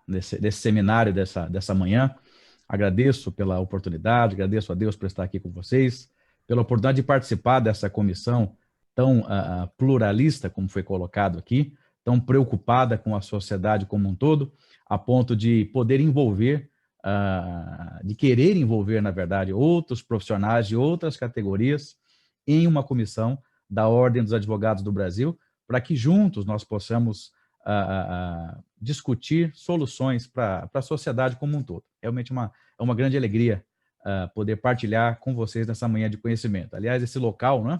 nesse seminário dessa manhã. Agradeço pela oportunidade, agradeço a Deus por estar aqui com vocês, pela oportunidade de participar dessa comissão tão pluralista, como foi colocado aqui, tão preocupada com a sociedade como um todo, a ponto de poder envolver, de querer envolver, na verdade, outros profissionais de outras categorias em uma comissão da Ordem dos Advogados do Brasil, para que juntos nós possamos discutir soluções para a sociedade como um todo. Realmente é uma grande alegria poder partilhar com vocês nessa manhã de conhecimento. Aliás, esse local, né,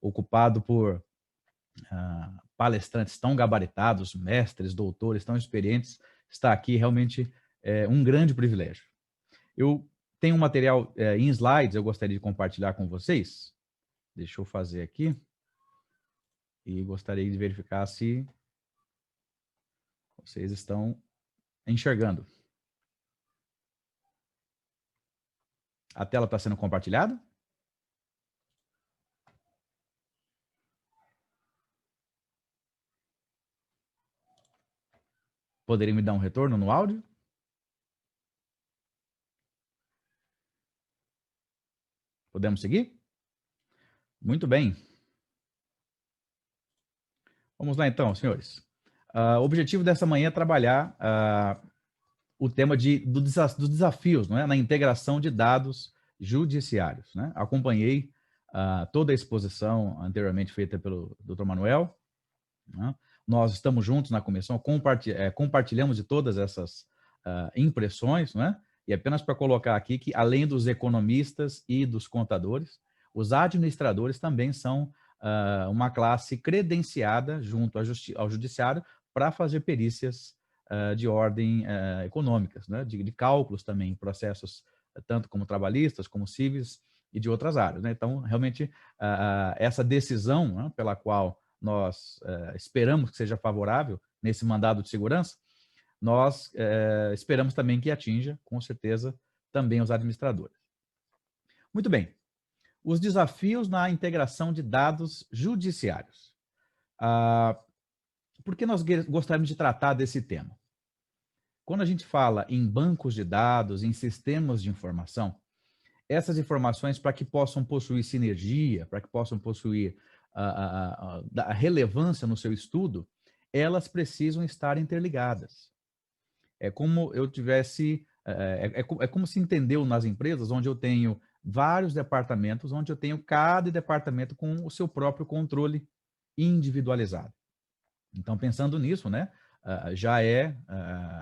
ocupado por palestrantes tão gabaritados, mestres, doutores, tão experientes, está aqui realmente um grande privilégio. Eu tenho um material em slides, eu gostaria de compartilhar com vocês. Deixa eu fazer aqui. E gostaria de verificar se vocês estão enxergando. A tela está sendo compartilhada? Poderia me dar um retorno no áudio? Podemos seguir? Muito bem. Vamos lá então, senhores. O objetivo dessa manhã é trabalhar o tema dos desafios, não é? Na integração de dados judiciários. Né? Acompanhei toda a exposição anteriormente feita pelo Dr. Manuel. Né? Nós estamos juntos na comissão, compartilhamos de todas essas impressões, né? E apenas para colocar aqui que, além dos economistas e dos contadores, os administradores também são uma classe credenciada junto ao judiciário para fazer perícias de ordem econômicas, né? De cálculos também, processos tanto como trabalhistas, como civis e de outras áreas. Né? Então, realmente, essa decisão, né, pela qual nós esperamos que seja favorável nesse mandado de segurança, nós esperamos também que atinja, com certeza, também os administradores. Muito bem. Os desafios na integração de dados judiciários. Por que nós gostaríamos de tratar desse tema? Quando a gente fala em bancos de dados, em sistemas de informação, essas informações, para que possam possuir sinergia, para que possam possuir a relevância no seu estudo, elas precisam estar interligadas. É como eu tivesse... É como se entendeu nas empresas, onde eu tenho vários departamentos, onde eu tenho cada departamento com o seu próprio controle individualizado. Então, pensando nisso, né, já é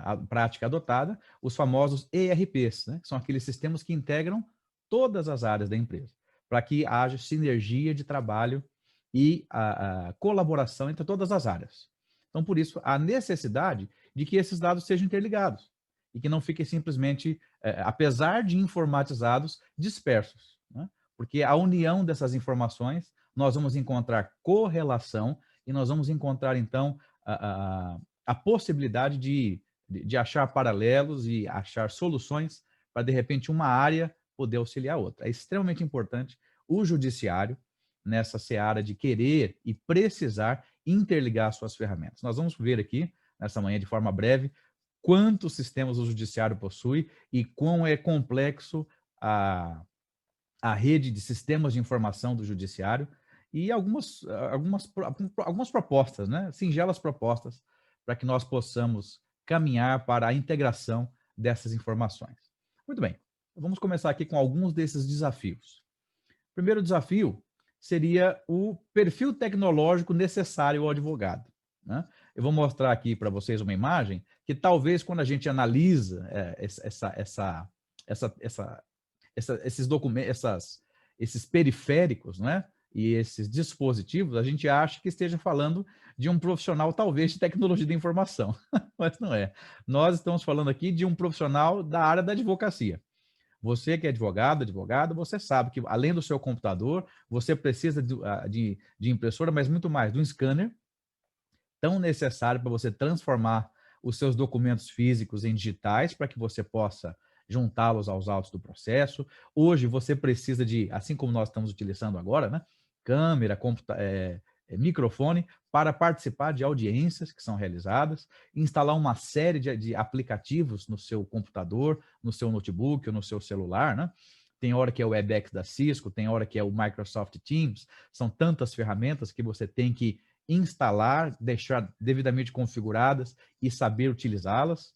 a prática adotada, os famosos ERPs, né, que são aqueles sistemas que integram todas as áreas da empresa, para que haja sinergia de trabalho e a colaboração entre todas as áreas. Então, por isso, a necessidade de que esses dados sejam interligados e que não fiquem simplesmente, apesar de informatizados, dispersos. Né? Porque a união dessas informações, nós vamos encontrar correlação e nós vamos encontrar, então, a possibilidade de achar paralelos e achar soluções para, de repente, uma área poder auxiliar a outra. É extremamente importante o judiciário nessa seara de querer e precisar interligar suas ferramentas. Nós vamos ver aqui, nessa manhã, de forma breve, quantos sistemas o judiciário possui e quão é complexo a rede de sistemas de informação do judiciário e algumas propostas, né? Singelas propostas, para que nós possamos caminhar para a integração dessas informações. Muito bem, vamos começar aqui com alguns desses desafios. O primeiro desafio seria o perfil tecnológico necessário ao advogado. Né? Eu vou mostrar aqui para vocês uma imagem que talvez quando a gente analisa esses documentos, esses periféricos, né, e esses dispositivos, a gente acha que esteja falando de um profissional, talvez, de tecnologia da informação, mas não é. Nós estamos falando aqui de um profissional da área da advocacia. Você que é advogado, advogada, você sabe que, além do seu computador, você precisa de impressora, mas muito mais, de um scanner, tão necessário para você transformar os seus documentos físicos em digitais, para que você possa juntá-los aos autos do processo. Hoje você precisa de, assim como nós estamos utilizando agora, né, câmera, microfone para participar de audiências que são realizadas, instalar uma série de aplicativos no seu computador, no seu notebook ou no seu celular, né? Tem hora que é o Webex da Cisco, tem hora que é o Microsoft Teams, são tantas ferramentas que você tem que instalar, deixar devidamente configuradas e saber utilizá-las.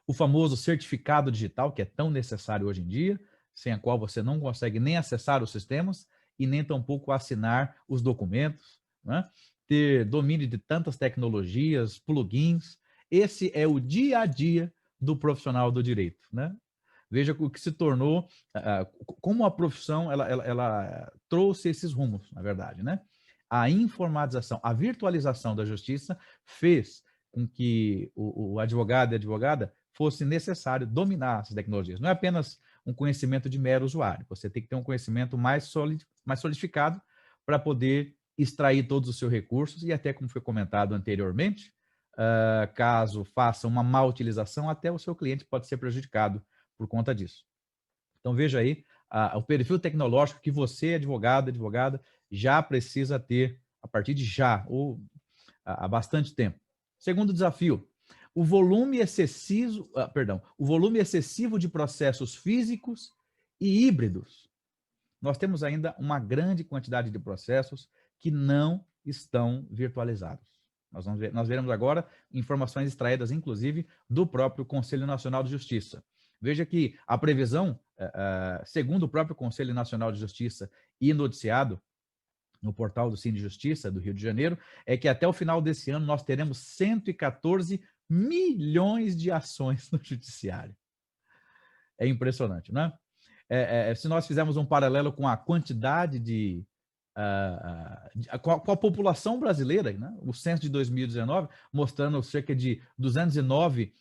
O famoso certificado digital, que é tão necessário hoje em dia, sem a qual você não consegue nem acessar os sistemas e nem tampouco assinar os documentos, né? Ter domínio de tantas tecnologias, plugins. Esse é o dia a dia do profissional do direito, né? Veja o que se tornou, como a profissão ela trouxe esses rumos, na verdade, né? A informatização, a virtualização da justiça fez com que o advogado e a advogada fosse necessário dominar essas tecnologias. Não é apenas um conhecimento de mero usuário, você tem que ter um conhecimento mais solidificado para poder extrair todos os seus recursos e até, como foi comentado anteriormente, caso faça uma má utilização, até o seu cliente pode ser prejudicado por conta disso. Então, veja aí o perfil tecnológico que você, advogado, advogada, já precisa ter a partir de já, ou há bastante tempo. Segundo desafio, o volume excessivo de processos físicos e híbridos. Nós temos ainda uma grande quantidade de processos que não estão virtualizados. Nós veremos agora informações extraídas, inclusive, do próprio Conselho Nacional de Justiça. Veja que a previsão, segundo o próprio Conselho Nacional de Justiça e noticiado no portal do Cine Justiça do Rio de Janeiro, é que até o final desse ano nós teremos 114 milhões de ações no judiciário. É impressionante, né? Se nós fizermos um paralelo com a quantidade com a população brasileira, né? O censo de 2019 mostrando cerca de 209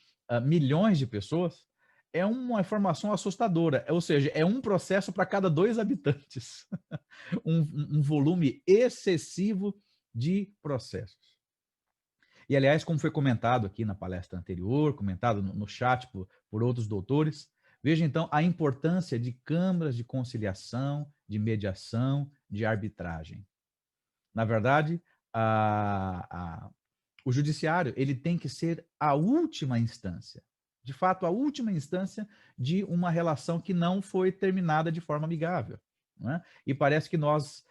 milhões de pessoas, é uma informação assustadora, ou seja, é um processo para cada 2 habitantes. Um volume excessivo de processos. E, aliás, como foi comentado aqui na palestra anterior, comentado no chat por outros doutores, veja, então, a importância de câmaras de conciliação, de mediação, de arbitragem. Na verdade, o judiciário ele tem que ser a última instância, de fato, a última instância de uma relação que não foi terminada de forma amigável, né? E parece que nós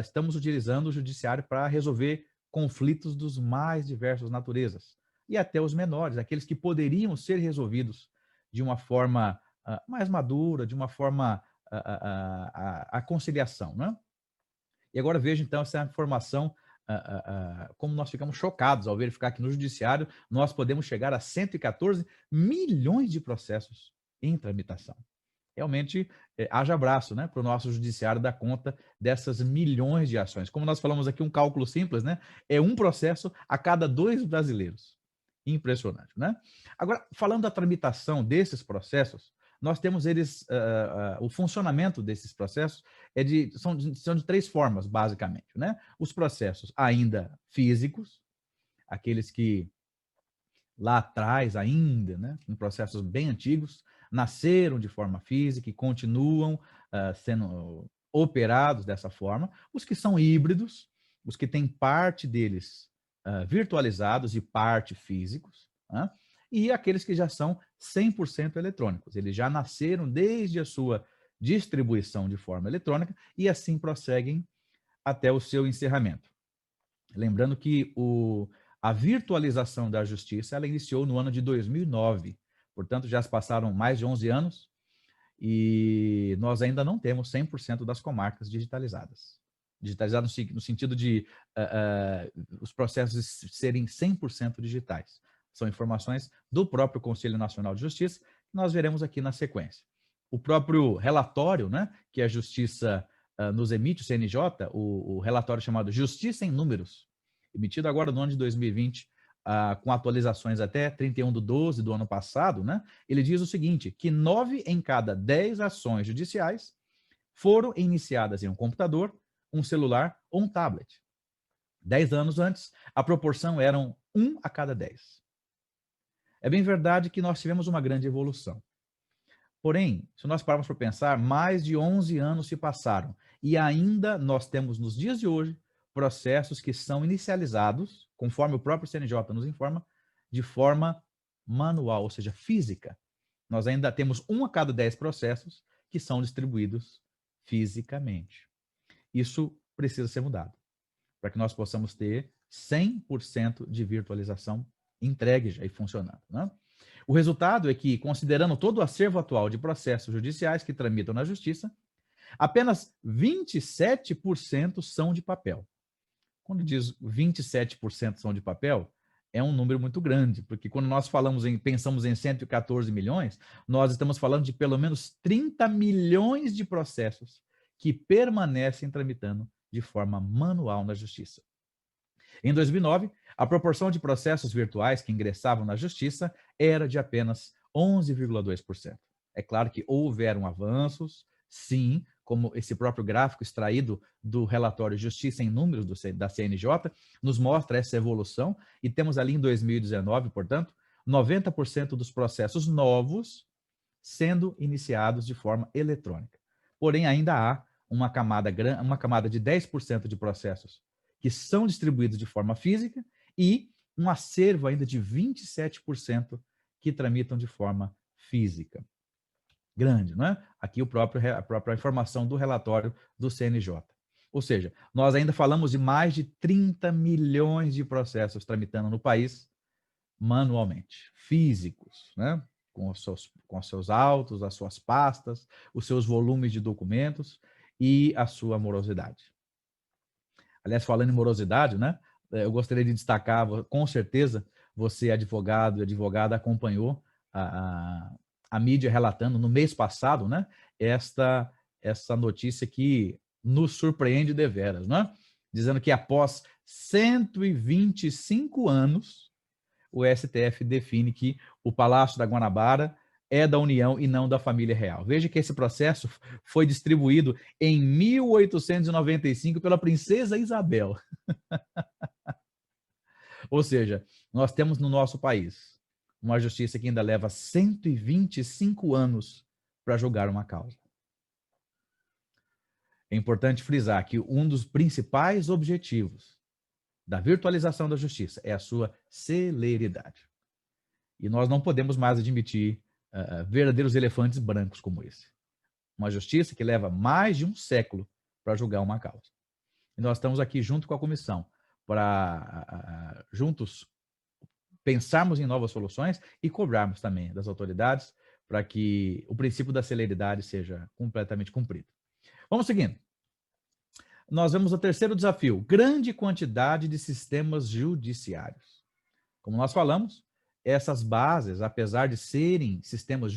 estamos utilizando o judiciário para resolver conflitos dos mais diversos naturezas, e até os menores, aqueles que poderiam ser resolvidos de uma forma mais madura, de uma forma a conciliação, né? E agora veja, então, essa informação, como nós ficamos chocados ao verificar que no judiciário nós podemos chegar a 114 milhões de processos em tramitação. Realmente, haja abraço, né, para o nosso judiciário dar conta dessas milhões de ações. Como nós falamos aqui, um cálculo simples, né, é um processo a cada 2 brasileiros. Impressionante, né? Agora, falando da tramitação desses processos, nós temos eles, o funcionamento desses processos são de 3 formas, basicamente, né? Os processos ainda físicos, aqueles que lá atrás ainda, né, em processos bem antigos, nasceram de forma física e continuam sendo operados dessa forma. Os que são híbridos, os que têm parte deles virtualizados e parte físicos, né? E aqueles que já são 100% eletrônicos. Eles já nasceram desde a sua distribuição de forma eletrônica e assim prosseguem até o seu encerramento. Lembrando que a virtualização da justiça ela iniciou no ano de 2009, portanto já se passaram mais de 11 anos e nós ainda não temos 100% das comarcas digitalizadas. Digitalizadas no sentido de os processos serem 100% digitais. São informações do próprio Conselho Nacional de Justiça, que nós veremos aqui na sequência. O próprio relatório, né, que a Justiça nos emite, o CNJ, o relatório chamado Justiça em Números, emitido agora no ano de 2020, com atualizações até 31/12 do ano passado, né, ele diz o seguinte, que 9 em cada 10 ações judiciais foram iniciadas em um computador, um celular ou um tablet. 10 anos antes, a proporção era 1 a cada 10. É bem verdade que nós tivemos uma grande evolução. Porém, se nós pararmos para pensar, mais de 11 anos se passaram e ainda nós temos, nos dias de hoje, processos que são inicializados, conforme o próprio CNJ nos informa, de forma manual, ou seja, física. Nós ainda temos 1 a cada 10 processos que são distribuídos fisicamente. Isso precisa ser mudado, para que nós possamos ter 100% de virtualização entregue já e funcionando, né? O resultado é que, considerando todo o acervo atual de processos judiciais que tramitam na Justiça, apenas 27% são de papel. Quando diz 27% são de papel, é um número muito grande, porque quando nós pensamos em 114 milhões, nós estamos falando de pelo menos 30 milhões de processos que permanecem tramitando de forma manual na Justiça. Em 2009, a proporção de processos virtuais que ingressavam na Justiça era de apenas 11,2%. É claro que houveram avanços, sim, como esse próprio gráfico extraído do relatório Justiça em Números da CNJ nos mostra essa evolução, e temos ali em 2019, portanto, 90% dos processos novos sendo iniciados de forma eletrônica. Porém, ainda há uma camada de 10% de processos que são distribuídos de forma física e um acervo ainda de 27% que tramitam de forma física. Grande, não é? Aqui a própria informação do relatório do CNJ. Ou seja, nós ainda falamos de mais de 30 milhões de processos tramitando no país manualmente, físicos, né? Com os seus autos, as suas pastas, os seus volumes de documentos e a sua morosidade. Aliás, falando em morosidade, né? Eu gostaria de destacar, com certeza, você, advogado e advogada, acompanhou a mídia relatando no mês passado, né? Essa notícia que nos surpreende deveras, né? Dizendo que após 125 anos, o STF define que o Palácio da Guanabara é da União e não da família real. Veja que esse processo foi distribuído em 1895 pela princesa Isabel. Ou seja, nós temos no nosso país uma justiça que ainda leva 125 anos para julgar uma causa. É importante frisar que um dos principais objetivos da virtualização da justiça é a sua celeridade. E nós não podemos mais admitir verdadeiros elefantes brancos como esse. Uma justiça que leva mais de um século para julgar uma causa. E nós estamos aqui junto com a comissão para juntos pensarmos em novas soluções e cobrarmos também das autoridades para que o princípio da celeridade seja completamente cumprido. Vamos seguindo. Nós vemos o terceiro desafio: grande quantidade de sistemas judiciários. Como nós falamos, essas bases, apesar de serem sistemas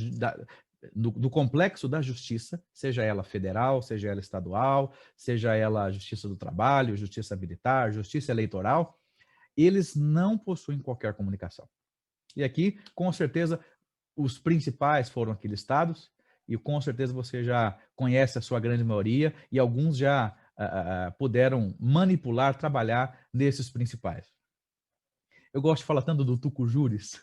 do complexo da justiça, seja ela federal, seja ela estadual, seja ela justiça do trabalho, justiça militar, justiça eleitoral, eles não possuem qualquer comunicação. E aqui, com certeza, os principais foram aqui listados, e com certeza você já conhece a sua grande maioria, e alguns já puderam manipular, trabalhar nesses principais. Eu gosto de falar tanto do Tucujures.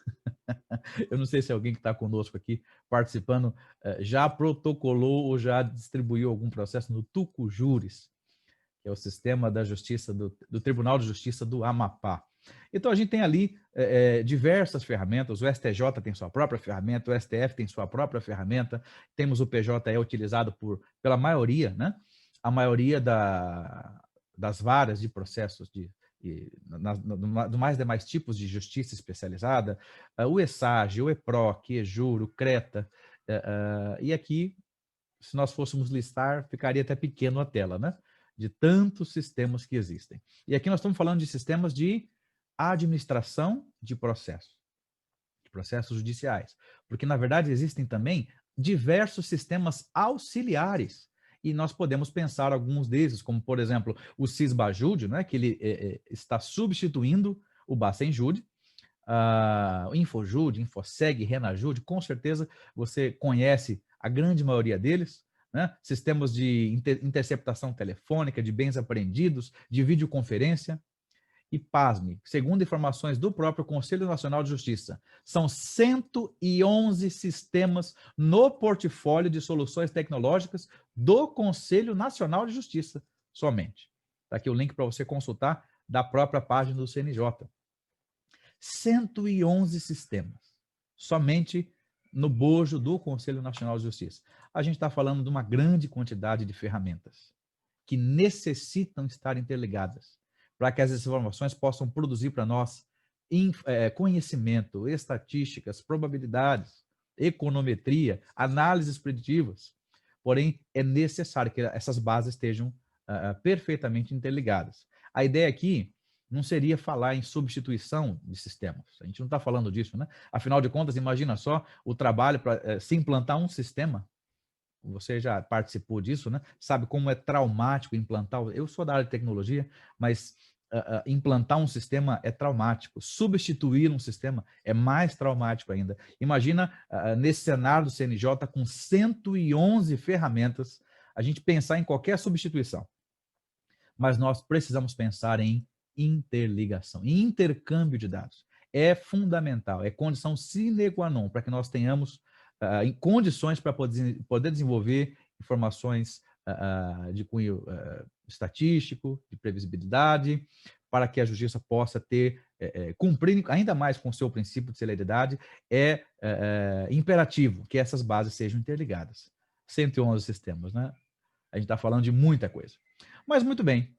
Eu não sei se alguém que está conosco aqui participando já protocolou ou já distribuiu algum processo no Tucujures, que é o sistema da justiça do Tribunal de Justiça do Amapá. Então a gente tem ali diversas ferramentas. O STJ tem sua própria ferramenta, o STF tem sua própria ferramenta, temos o PJE utilizado pela maioria, né? A maioria das varas de processos mais demais tipos de justiça especializada, o ESAGE, o EPROC, EJUR, o CRETA, e aqui, se nós fôssemos listar, ficaria até pequeno a tela, né? De tantos sistemas que existem. E aqui nós estamos falando de sistemas de administração de processos judiciais, porque na verdade existem também diversos sistemas auxiliares, e nós podemos pensar alguns desses, como por exemplo o Sisbajude, né, que ele está substituindo o Bacenjude, o Infojude, Infoseg, Renajude, com certeza você conhece a grande maioria deles, né? Sistemas de interceptação telefônica, de bens apreendidos, de videoconferência. E pasme, segundo informações do próprio Conselho Nacional de Justiça, são 111 sistemas no portfólio de soluções tecnológicas do Conselho Nacional de Justiça, somente. Está aqui o link para você consultar da própria página do CNJ. 111 sistemas, somente no bojo do Conselho Nacional de Justiça. A gente está falando de uma grande quantidade de ferramentas que necessitam estar interligadas para que as informações possam produzir para nós conhecimento, estatísticas, probabilidades, econometria, análises preditivas. Porém, é necessário que essas bases estejam perfeitamente interligadas. A ideia aqui não seria falar em substituição de sistemas. A gente não está falando disso, né? Afinal de contas, imagina só o trabalho para se implantar um sistema. Você já participou disso, né? Sabe como é traumático implantar? Eu sou da área de tecnologia, mas implantar um sistema é traumático. Substituir um sistema é mais traumático ainda. Imagina, nesse cenário do CNJ, com 111 ferramentas, a gente pensar em qualquer substituição. Mas nós precisamos pensar em interligação, em intercâmbio de dados. É fundamental, é condição sine qua non para que nós tenhamos em condições para poder desenvolver informações de cunho estatístico, de previsibilidade, para que a justiça possa ter, cumprir ainda mais com o seu princípio de celeridade, imperativo que essas bases sejam interligadas. 111 sistemas, né? A gente está falando de muita coisa. Mas, muito bem,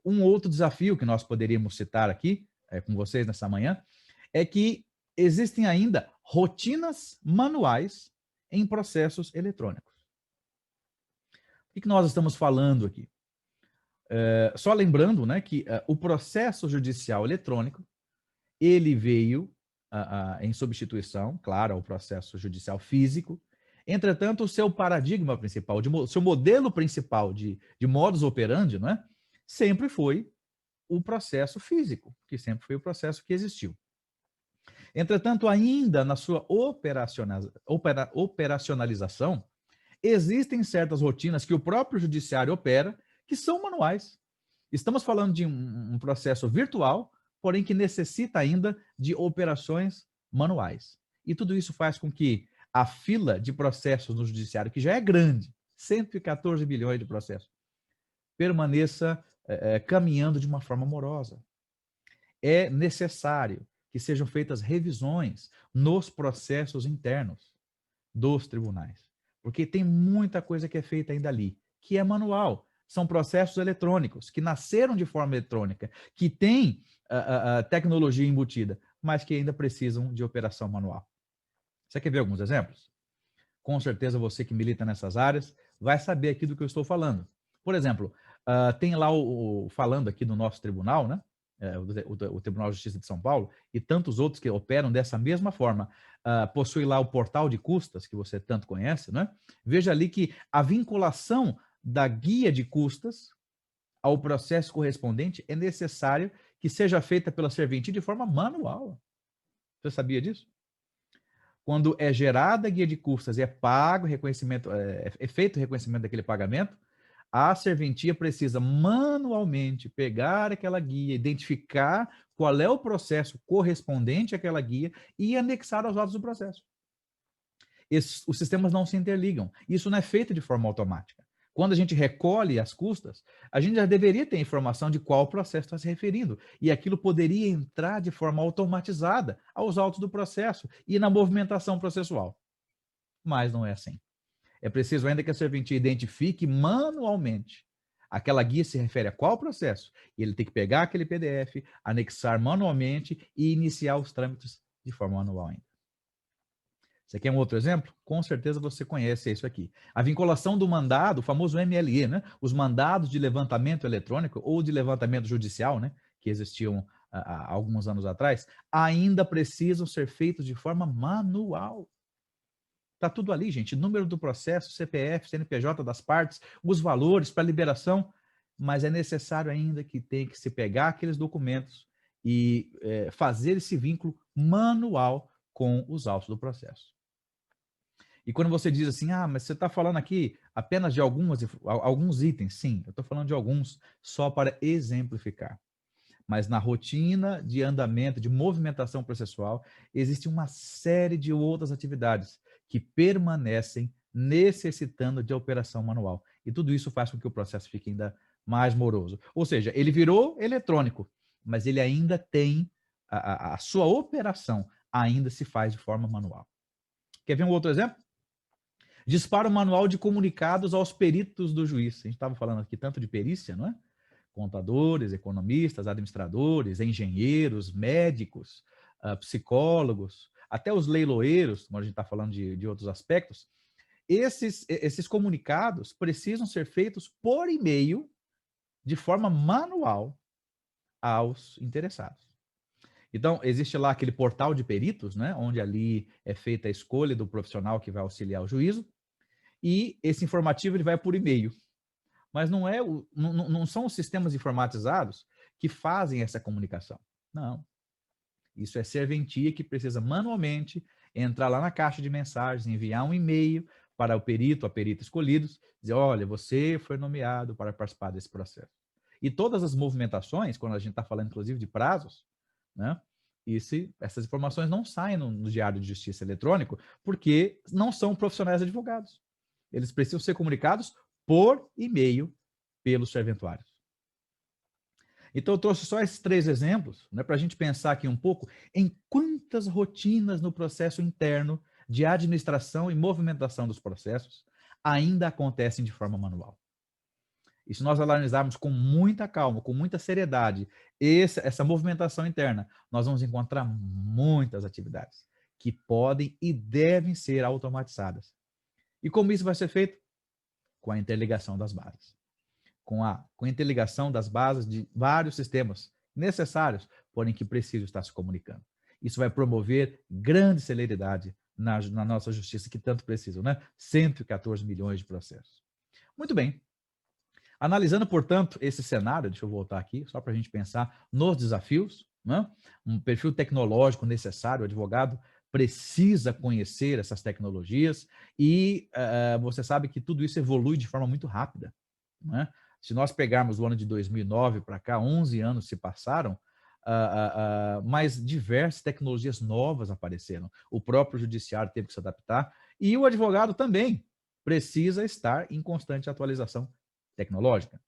um outro desafio que nós poderíamos citar aqui com vocês nessa manhã é que existem ainda rotinas manuais em processos eletrônicos. O que nós estamos falando aqui? Só lembrando, né, que o processo judicial eletrônico, ele veio em substituição, claro, ao processo judicial físico. Entretanto, o seu paradigma principal, o seu modelo principal de modus operandi, não é? Sempre foi o processo físico, que sempre foi o processo que existiu. Entretanto, ainda na sua operacionalização, existem certas rotinas que o próprio judiciário opera, que são manuais. Estamos falando de um processo virtual, porém que necessita ainda de operações manuais. E tudo isso faz com que a fila de processos no judiciário, que já é grande, 114 bilhões de processos, permaneça caminhando de uma forma morosa. É necessário que sejam feitas revisões nos processos internos dos tribunais, porque tem muita coisa que é feita ainda ali, que é manual. São processos eletrônicos, que nasceram de forma eletrônica, que têm tecnologia embutida, mas que ainda precisam de operação manual. Você quer ver alguns exemplos? Com certeza você que milita nessas áreas vai saber aqui do que eu estou falando. Por exemplo, tem lá falando aqui no nosso tribunal, né? O Tribunal de Justiça de São Paulo, e tantos outros que operam dessa mesma forma. Possui lá o portal de custas, que você tanto conhece, né? Veja ali que a vinculação da guia de custas ao processo correspondente é necessário que seja feita pela serventia de forma manual. Você sabia disso? Quando é gerada a guia de custas e é pago reconhecimento, é feito o reconhecimento daquele pagamento, a serventia precisa manualmente pegar aquela guia, identificar qual é o processo correspondente àquela guia e anexar aos autos do processo. Os sistemas não se interligam. Isso não é feito de forma automática. Quando a gente recolhe as custas, a gente já deveria ter informação de qual processo está se referindo. E aquilo poderia entrar de forma automatizada aos autos do processo e na movimentação processual. Mas não é assim. É preciso ainda que a serventia identifique manualmente. Aquela guia se refere a qual processo. E ele tem que pegar aquele PDF, anexar manualmente e iniciar os trâmites de forma manual ainda. Você quer um outro exemplo? Com certeza você conhece isso aqui. A vinculação do mandado, o famoso MLE, né? Os mandados de levantamento eletrônico ou de levantamento judicial, né? Que existiam há alguns anos atrás, ainda precisam ser feitos de forma manual. Está tudo ali, gente. Número do processo, CPF, CNPJ das partes, os valores para liberação, mas é necessário ainda que tenha que se pegar aqueles documentos e fazer esse vínculo manual com os autos do processo. E quando você diz assim, mas você está falando aqui apenas de alguns itens. Sim, eu estou falando de alguns só para exemplificar. Mas na rotina de andamento, de movimentação processual, existe uma série de outras atividades que permanecem necessitando de operação manual. E tudo isso faz com que o processo fique ainda mais moroso. Ou seja, ele virou eletrônico, mas ele ainda tem a sua operação, ainda se faz de forma manual. Quer ver um outro exemplo? Dispara o manual de comunicados aos peritos do juiz. A gente estava falando aqui tanto de perícia, não é? Contadores, economistas, administradores, engenheiros, médicos, psicólogos, até os leiloeiros, como a gente está falando de outros aspectos. Esses comunicados precisam ser feitos por e-mail, de forma manual, aos interessados. Então, existe lá aquele portal de peritos, né, onde ali é feita a escolha do profissional que vai auxiliar o juízo, e esse informativo ele vai por e-mail. Mas não são os sistemas informatizados que fazem essa comunicação. Não. Isso é serventia que precisa manualmente entrar lá na caixa de mensagens, enviar um e-mail para o perito, a perita escolhidos, dizer, olha, você foi nomeado para participar desse processo. E todas as movimentações, quando a gente está falando, inclusive, de prazos, né? Essas informações não saem no Diário de Justiça eletrônico porque não são profissionais advogados. Eles precisam ser comunicados por e-mail pelos serventuários. Então, eu trouxe só esses 3 exemplos, né, para a gente pensar aqui um pouco em quantas rotinas no processo interno de administração e movimentação dos processos ainda acontecem de forma manual. E se nós analisarmos com muita calma, com muita seriedade, essa movimentação interna, nós vamos encontrar muitas atividades que podem e devem ser automatizadas. E como isso vai ser feito? Com a interligação das bases. Com a interligação das bases de vários sistemas necessários, porém que precisam estar se comunicando. Isso vai promover grande celeridade na nossa justiça, que tanto precisa, né? 114 milhões de processos. Muito bem. Analisando, portanto, esse cenário, deixa eu voltar aqui, só para a gente pensar nos desafios, né? Um perfil tecnológico necessário, o advogado precisa conhecer essas tecnologias e você sabe que tudo isso evolui de forma muito rápida, né? Se nós pegarmos o ano de 2009 para cá, 11 anos se passaram, mas diversas tecnologias novas apareceram. O próprio judiciário teve que se adaptar e o advogado também precisa estar em constante atualização tecnológica.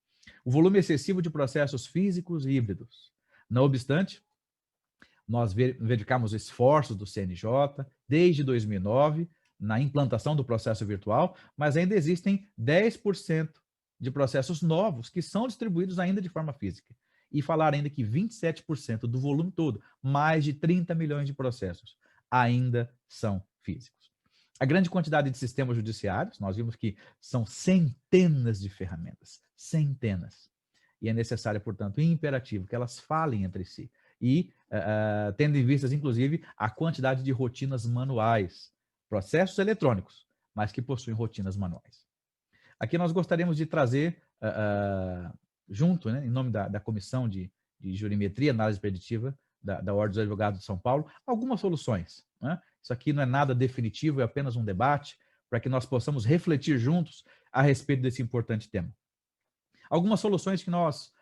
O volume excessivo de processos físicos e híbridos. Não obstante, nós verificamos esforços do CNJ desde 2009 na implantação do processo virtual, mas ainda existem 10% de processos novos que são distribuídos ainda de forma física. E falar ainda que 27% do volume todo, mais de 30 milhões de processos, ainda são físicos. A grande quantidade de sistemas judiciários, nós vimos que são centenas de ferramentas, centenas. E é necessário, portanto, imperativo que elas falem entre si. E tendo em vista, inclusive, a quantidade de rotinas manuais, processos eletrônicos, mas que possuem rotinas manuais. Aqui nós gostaríamos de trazer, junto, né, em nome da Comissão de Jurimetria, Análise Preditiva, da Ordem dos Advogados de São Paulo, algumas soluções, né? Isso aqui não é nada definitivo, é apenas um debate para que nós possamos refletir juntos a respeito desse importante tema. Algumas soluções que nós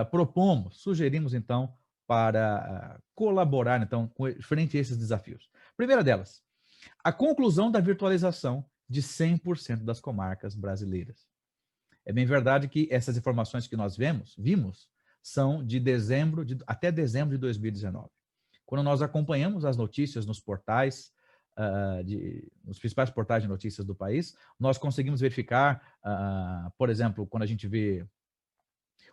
propomos, sugerimos, então, para colaborar, então, frente a esses desafios. Primeira delas, a conclusão da virtualização de 100% das comarcas brasileiras. É bem verdade que essas informações que nós vimos são de até dezembro de 2019. Quando nós acompanhamos as notícias nos portais, nos principais portais de notícias do país, nós conseguimos verificar, por exemplo, quando a gente vê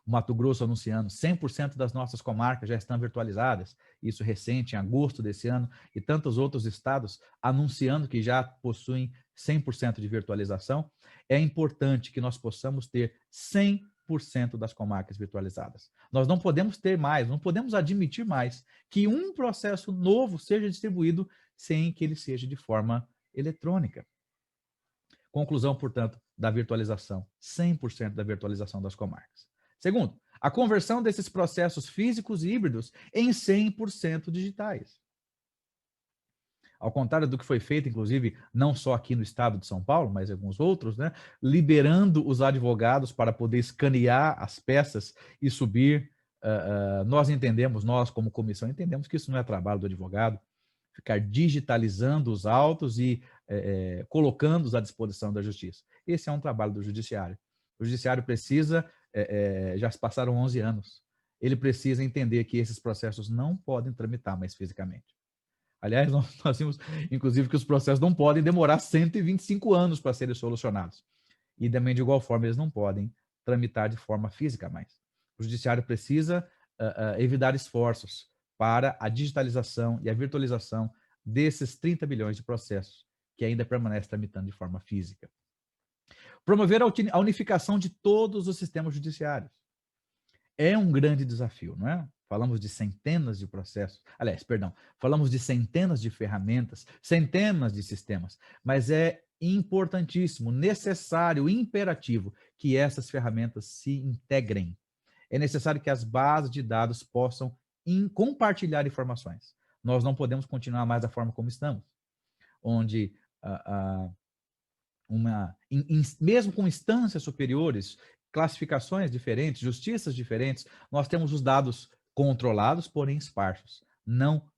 o Mato Grosso anunciando 100% das nossas comarcas já estão virtualizadas, isso recente, em agosto desse ano, e tantos outros estados anunciando que já possuem 100% de virtualização, é importante que nós possamos ter 100% das comarcas virtualizadas. Nós não podemos ter mais, não podemos admitir mais que um processo novo seja distribuído sem que ele seja de forma eletrônica. Conclusão, portanto, da virtualização, 100% da virtualização das comarcas. Segundo, a conversão desses processos físicos e híbridos em 100% digitais. Ao contrário do que foi feito, inclusive, não só aqui no estado de São Paulo, mas em alguns outros, né, liberando os advogados para poder escanear as peças e subir. Nós, como comissão, entendemos que isso não é trabalho do advogado, ficar digitalizando os autos e colocando-os à disposição da justiça. Esse é um trabalho do judiciário. O judiciário precisa já se passaram 11 anos. Ele precisa entender que esses processos não podem tramitar mais fisicamente. Aliás, nós vimos, inclusive, que os processos não podem demorar 125 anos para serem solucionados. E também, de igual forma, eles não podem tramitar de forma física mais. O judiciário precisa evitar esforços para a digitalização e a virtualização desses 30 bilhões de processos que ainda permanecem tramitando de forma física. Promover a unificação de todos os sistemas judiciários. É um grande desafio, não é? Falamos de centenas de processos, aliás, perdão, falamos de centenas de ferramentas, centenas de sistemas, mas é importantíssimo, necessário, imperativo que essas ferramentas se integrem. É necessário que as bases de dados possam compartilhar informações. Nós não podemos continuar mais da forma como estamos, onde mesmo com instâncias superiores, classificações diferentes, justiças diferentes, nós temos os dados controlados, porém esparsos, não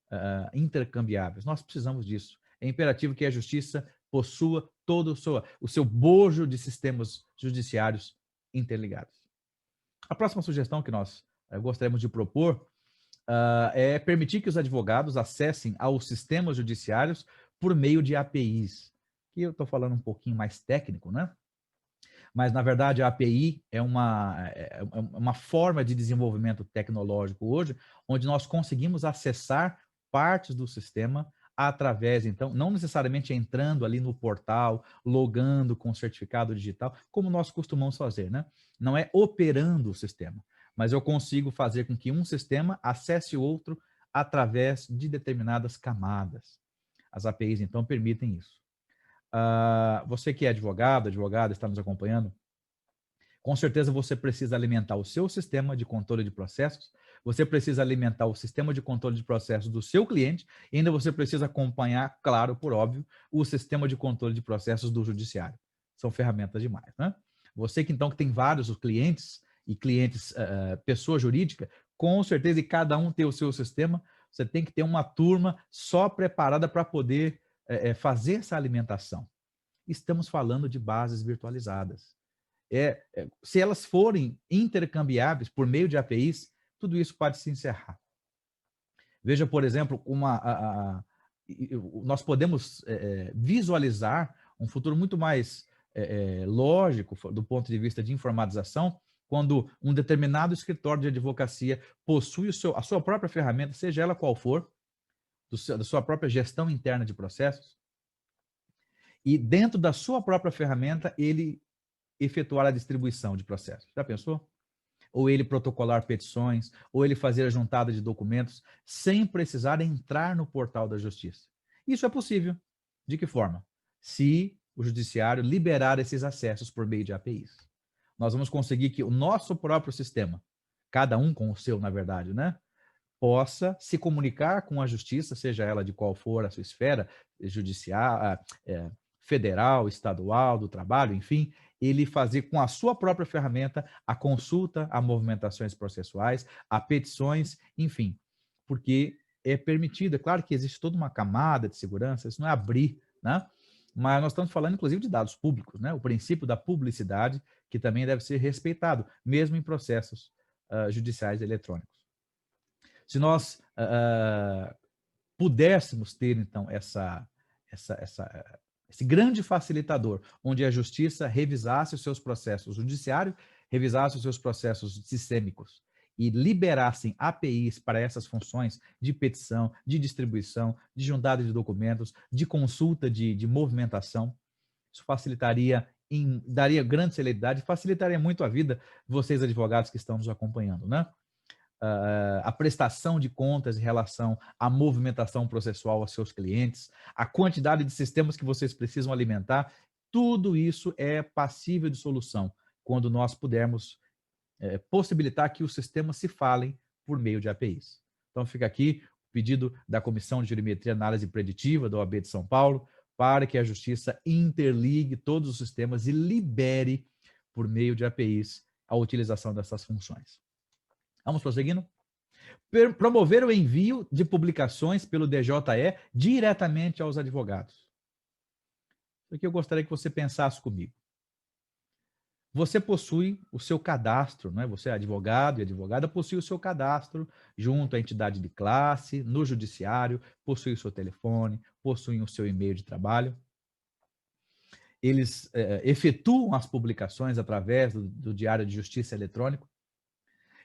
intercambiáveis. Nós precisamos disso. É imperativo que a justiça possua todo o seu bojo de sistemas judiciários interligados. A próxima sugestão que nós gostaríamos de propor é permitir que os advogados acessem aos sistemas judiciários por meio de APIs. Aqui eu estou falando um pouquinho mais técnico, né? Mas, na verdade, a API é uma forma de desenvolvimento tecnológico hoje, onde nós conseguimos acessar partes do sistema através, então, não necessariamente entrando ali no portal, logando com certificado digital, como nós costumamos fazer, né? Não é operando o sistema, mas eu consigo fazer com que um sistema acesse o outro através de determinadas camadas. As APIs, então, permitem isso. Você que é advogado, advogada, está nos acompanhando, com certeza você precisa alimentar o seu sistema de controle de processos, você precisa alimentar o sistema de controle de processos do seu cliente, e ainda você precisa acompanhar, claro, por óbvio, o sistema de controle de processos do judiciário. São ferramentas demais, né? Você que então que tem vários clientes, e clientes, pessoa jurídica, com certeza, e cada um tem o seu sistema, você tem que ter uma turma só preparada para poder fazer essa alimentação. Estamos falando de bases virtualizadas. Se elas forem intercambiáveis por meio de APIs, tudo isso pode se encerrar. Veja, por exemplo, nós podemos visualizar um futuro muito mais lógico do ponto de vista de informatização, quando um determinado escritório de advocacia possui a sua própria ferramenta, seja ela qual for, da sua própria gestão interna de processos, e dentro da sua própria ferramenta, ele efetuar a distribuição de processos. Já pensou? Ou ele protocolar petições, ou ele fazer a juntada de documentos, sem precisar entrar no portal da Justiça. Isso é possível. De que forma? Se o judiciário liberar esses acessos por meio de APIs. Nós vamos conseguir que o nosso próprio sistema, cada um com o seu, na verdade, né, possa se comunicar com a Justiça, seja ela de qual for a sua esfera, judicial, federal, estadual, do trabalho, enfim, ele fazer com a sua própria ferramenta a consulta a movimentações processuais, a petições, enfim, porque é permitido. É claro que existe toda uma camada de segurança, isso não é abrir, né? Mas nós estamos falando, inclusive, de dados públicos, né? O princípio da publicidade, que também deve ser respeitado, mesmo em processos judiciais eletrônicos. Se nós pudéssemos ter, então, esse grande facilitador, onde a justiça revisasse os seus processos, o judiciário revisasse os seus processos sistêmicos e liberassem APIs para essas funções de petição, de distribuição, de juntada de documentos, de consulta de movimentação. Isso facilitaria, daria grande celeridade, facilitaria muito a vida de vocês, advogados que estão nos acompanhando, né? A prestação de contas em relação à movimentação processual aos seus clientes, a quantidade de sistemas que vocês precisam alimentar, tudo isso é passível de solução quando nós pudermos possibilitar que os sistemas se falem por meio de APIs. Então fica aqui o pedido da Comissão de Jurimetria e Análise Preditiva da OAB de São Paulo para que a Justiça interligue todos os sistemas e libere por meio de APIs a utilização dessas funções. Vamos prosseguindo? Promover o envio de publicações pelo DJE diretamente aos advogados. Isso aqui eu gostaria que você pensasse comigo. você possui o seu cadastro, não é? Você é advogado e advogada, possui o seu cadastro junto à entidade de classe, no judiciário, possui o seu telefone, possui o seu e-mail de trabalho. Eles efetuam as publicações através do Diário de Justiça eletrônico.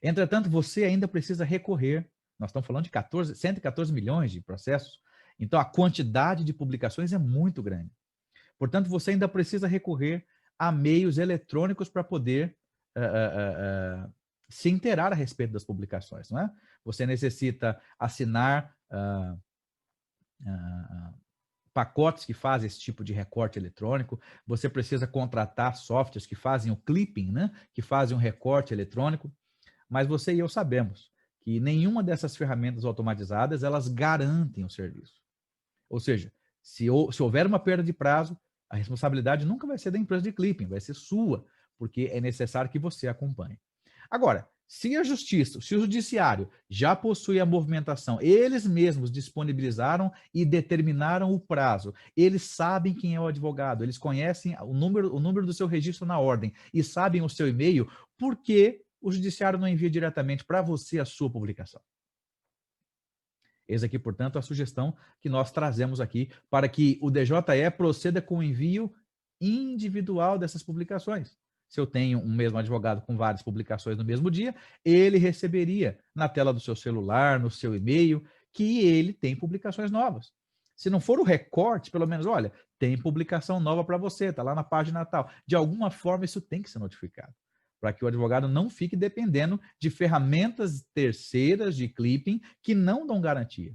Entretanto, você ainda precisa recorrer. Nós estamos falando de 114 milhões de processos, então a quantidade de publicações é muito grande. Portanto, você ainda precisa recorrer a meios eletrônicos para poder se inteirar a respeito das publicações, não é? Você necessita assinar pacotes que fazem esse tipo de recorte eletrônico, você precisa contratar softwares que fazem o clipping, né? Que fazem um recorte eletrônico, mas você e eu sabemos que nenhuma dessas ferramentas automatizadas, elas garantem o serviço. Ou seja, se houver uma perda de prazo, a responsabilidade nunca vai ser da empresa de clipping, vai ser sua, porque é necessário que você acompanhe. Agora, se a justiça, se o judiciário já possui a movimentação, eles mesmos disponibilizaram e determinaram o prazo, eles sabem quem é o advogado, eles conhecem o número do seu registro na ordem e sabem o seu e-mail, por que o judiciário não envia diretamente para você a sua publicação? Eis aqui, portanto, a sugestão que nós trazemos aqui para que o DJE proceda com o envio individual dessas publicações. Se eu tenho um mesmo advogado com várias publicações no mesmo dia, ele receberia na tela do seu celular, no seu e-mail, que ele tem publicações novas. Se não for o recorte, pelo menos, olha, tem publicação nova para você, está lá na página tal. De alguma forma, isso tem que ser notificado, para que o advogado não fique dependendo de ferramentas terceiras de clipping que não dão garantia,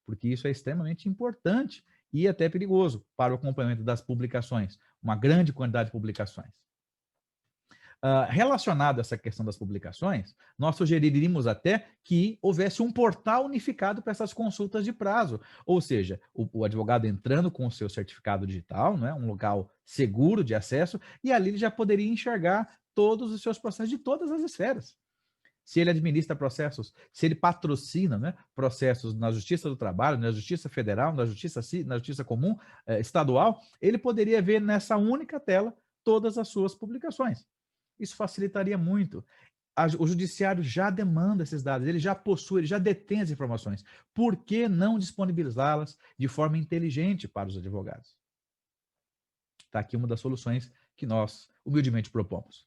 porque isso é extremamente importante e até perigoso para o acompanhamento das publicações, uma grande quantidade de publicações. Relacionado a essa questão das publicações, nós sugeriríamos até que houvesse um portal unificado para essas consultas de prazo, ou seja, o advogado entrando com o seu certificado digital, né, um local seguro de acesso, e ali ele já poderia enxergar todos os seus processos de todas as esferas. Se ele administra processos, se ele patrocina, né, processos na Justiça do Trabalho, na Justiça Federal, na Justiça Comum, estadual, ele poderia ver nessa única tela todas as suas publicações. Isso facilitaria muito. O judiciário já demanda esses dados, ele já possui, ele já detém as informações. Por que não disponibilizá-las de forma inteligente para os advogados? Está aqui uma das soluções que nós humildemente propomos.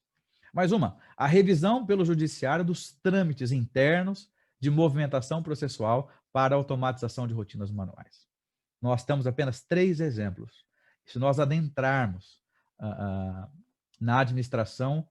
Mais uma, a revisão pelo judiciário dos trâmites internos de movimentação processual para automatização de rotinas manuais. Nós temos apenas 3 exemplos. Se nós adentrarmos na administração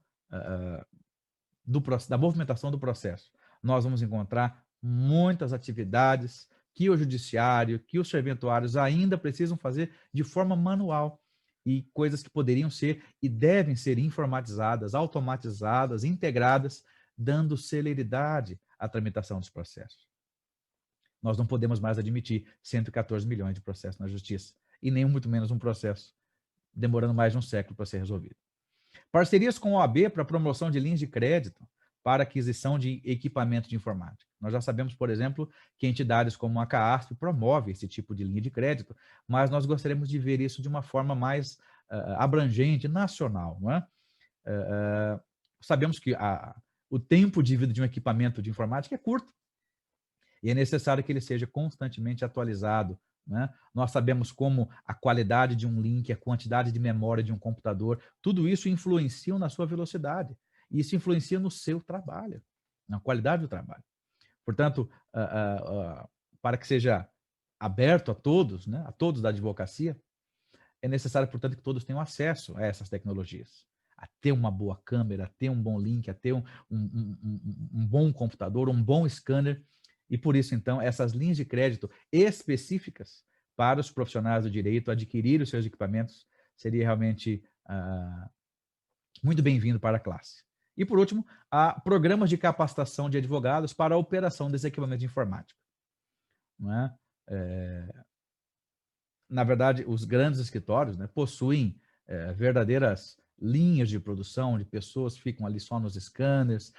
da movimentação do processo, nós vamos encontrar muitas atividades que o judiciário, que os serventuários ainda precisam fazer de forma manual, e coisas que poderiam ser e devem ser informatizadas, automatizadas, integradas, dando celeridade à tramitação dos processos. Nós não podemos mais admitir 114 milhões de processos na justiça, e nem muito menos um processo demorando mais de um século para ser resolvido. Parcerias com a OAB para promoção de linhas de crédito para aquisição de equipamento de informática. Nós já sabemos, por exemplo, que entidades como a CAASP promove esse tipo de linha de crédito, mas nós gostaríamos de ver isso de uma forma mais abrangente, nacional. Não é? Sabemos que o tempo de vida de um equipamento de informática é curto e é necessário que ele seja constantemente atualizado. Né? Nós sabemos como a qualidade de um link, a quantidade de memória de um computador, tudo isso influencia na sua velocidade. E isso influencia no seu trabalho, na qualidade do trabalho. Portanto, para que seja aberto a todos, né, a todos da advocacia, é necessário, portanto, que todos tenham acesso a essas tecnologias. A ter uma boa câmera, a ter um bom link, a ter um bom computador, um bom scanner. E por isso, então, essas linhas de crédito específicas para os profissionais do direito adquirir os seus equipamentos seria realmente muito bem-vindo para a classe. E, por último, há programas de capacitação de advogados para a operação desse equipamento de informática. Não é? Na verdade, os grandes escritórios, né, possuem verdadeiras linhas de produção de pessoas que ficam ali só nos scanners,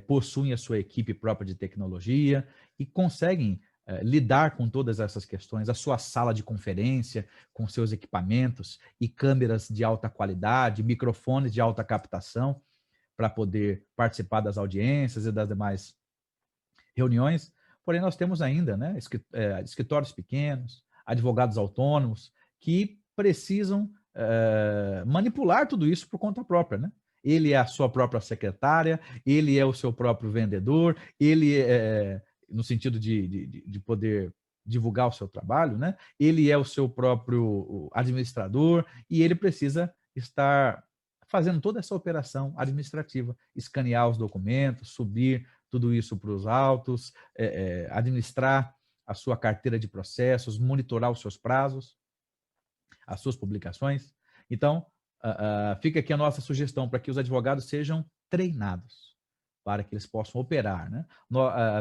possuem a sua equipe própria de tecnologia e conseguem lidar com todas essas questões, a sua sala de conferência, com seus equipamentos e câmeras de alta qualidade, microfones de alta captação, para poder participar das audiências e das demais reuniões. Porém, nós temos ainda, né, escritórios pequenos, advogados autônomos, que precisam manipular tudo isso por conta própria, né? Ele é a sua própria secretária, ele é o seu próprio vendedor, ele é, no sentido de poder divulgar o seu trabalho, né? Ele é o seu próprio administrador e ele precisa estar fazendo toda essa operação administrativa, escanear os documentos, subir tudo isso para os autos, administrar a sua carteira de processos, monitorar os seus prazos, as suas publicações. Então, fica aqui a nossa sugestão para que os advogados sejam treinados para que eles possam operar, né?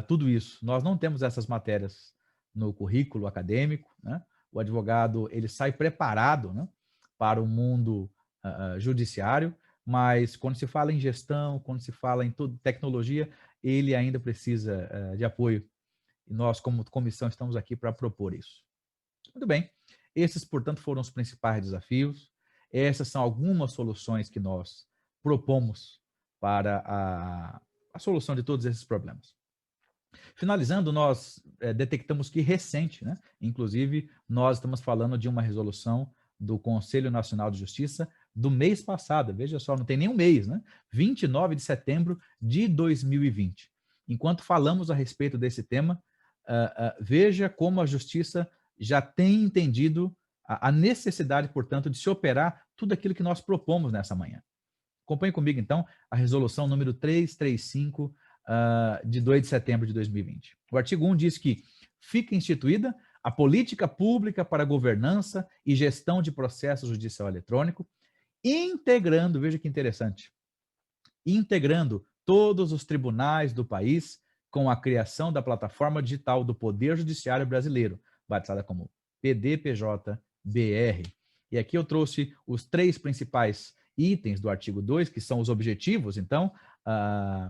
Tudo isso. Nós não temos essas matérias no currículo acadêmico, né? O advogado ele sai preparado, né, para o mundo judiciário, mas quando se fala em gestão, quando se fala em tecnologia, ele ainda precisa de apoio. E nós, como comissão, estamos aqui para propor isso. Muito bem. Esses, portanto, foram os principais desafios. Essas são algumas soluções que nós propomos para a solução de todos esses problemas. Finalizando, nós detectamos que recente, né, inclusive, nós estamos falando de uma resolução do Conselho Nacional de Justiça do mês passado, veja só, não tem nem um mês, né? 29 de setembro de 2020. Enquanto falamos a respeito desse tema, veja como a Justiça já tem entendido a necessidade, portanto, de se operar tudo aquilo que nós propomos nessa manhã. Acompanhe comigo, então, a resolução número 335 de 2 de setembro de 2020. O artigo 1 diz que fica instituída a política pública para governança e gestão de processo judicial eletrônico, integrando, veja que interessante, integrando todos os tribunais do país com a criação da plataforma digital do Poder Judiciário Brasileiro, batizada como PDPJ-BR. E aqui eu trouxe os 3 principais itens do artigo 2, que são os objetivos, então,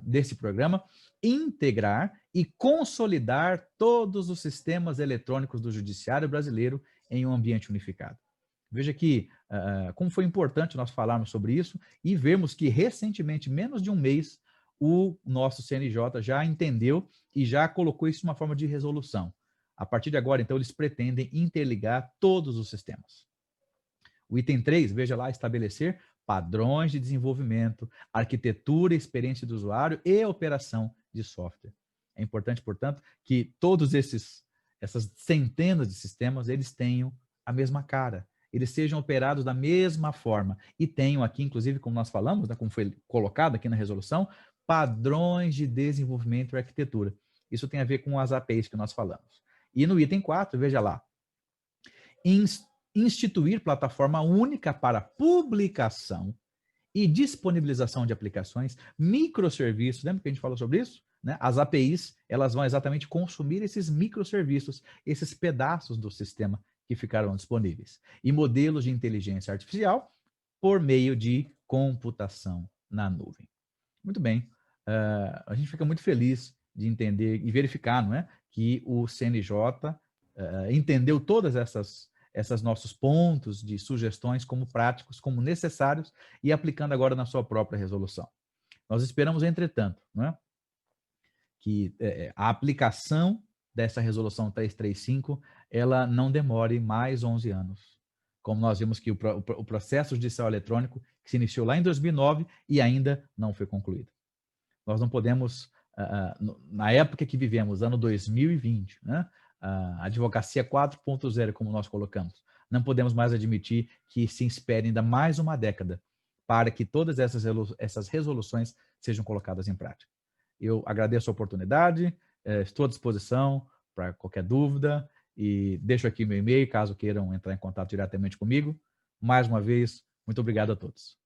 desse programa: integrar e consolidar todos os sistemas eletrônicos do Judiciário Brasileiro em um ambiente unificado. Veja que como foi importante nós falarmos sobre isso e vermos que recentemente, menos de um mês, o nosso CNJ já entendeu e já colocou isso em uma forma de resolução. A partir de agora, então, eles pretendem interligar todos os sistemas. O item 3, veja lá, estabelecer padrões de desenvolvimento, arquitetura e experiência do usuário e operação de software. É importante, portanto, que todos essas centenas de sistemas, eles tenham a mesma cara, eles sejam operados da mesma forma e tenham aqui, inclusive, como nós falamos, né, como foi colocado aqui na resolução, padrões de desenvolvimento e arquitetura. Isso tem a ver com as APIs que nós falamos. E no item 4, veja lá, instituir plataforma única para publicação e disponibilização de aplicações, microserviços, lembra que a gente falou sobre isso? Né? As APIs, elas vão exatamente consumir esses microserviços, esses pedaços do sistema que ficaram disponíveis. E modelos de inteligência artificial por meio de computação na nuvem. Muito bem, a gente fica muito feliz de entender e verificar, não é, que o CNJ entendeu todas essas nossos pontos de sugestões como práticos, como necessários, e aplicando agora na sua própria resolução. Nós esperamos, entretanto, não é, que a aplicação dessa resolução 335 ela não demore mais 11 anos. Como nós vimos que o processo judicial eletrônico que se iniciou lá em 2009 e ainda não foi concluído. Nós não podemos, na época que vivemos, ano 2020, né, a advocacia 4.0, como nós colocamos, não podemos mais admitir que se espere ainda mais uma década para que todas essas resoluções sejam colocadas em prática. Eu agradeço a oportunidade, estou à disposição para qualquer dúvida e deixo aqui meu e-mail, caso queiram entrar em contato diretamente comigo. Mais uma vez, muito obrigado a todos.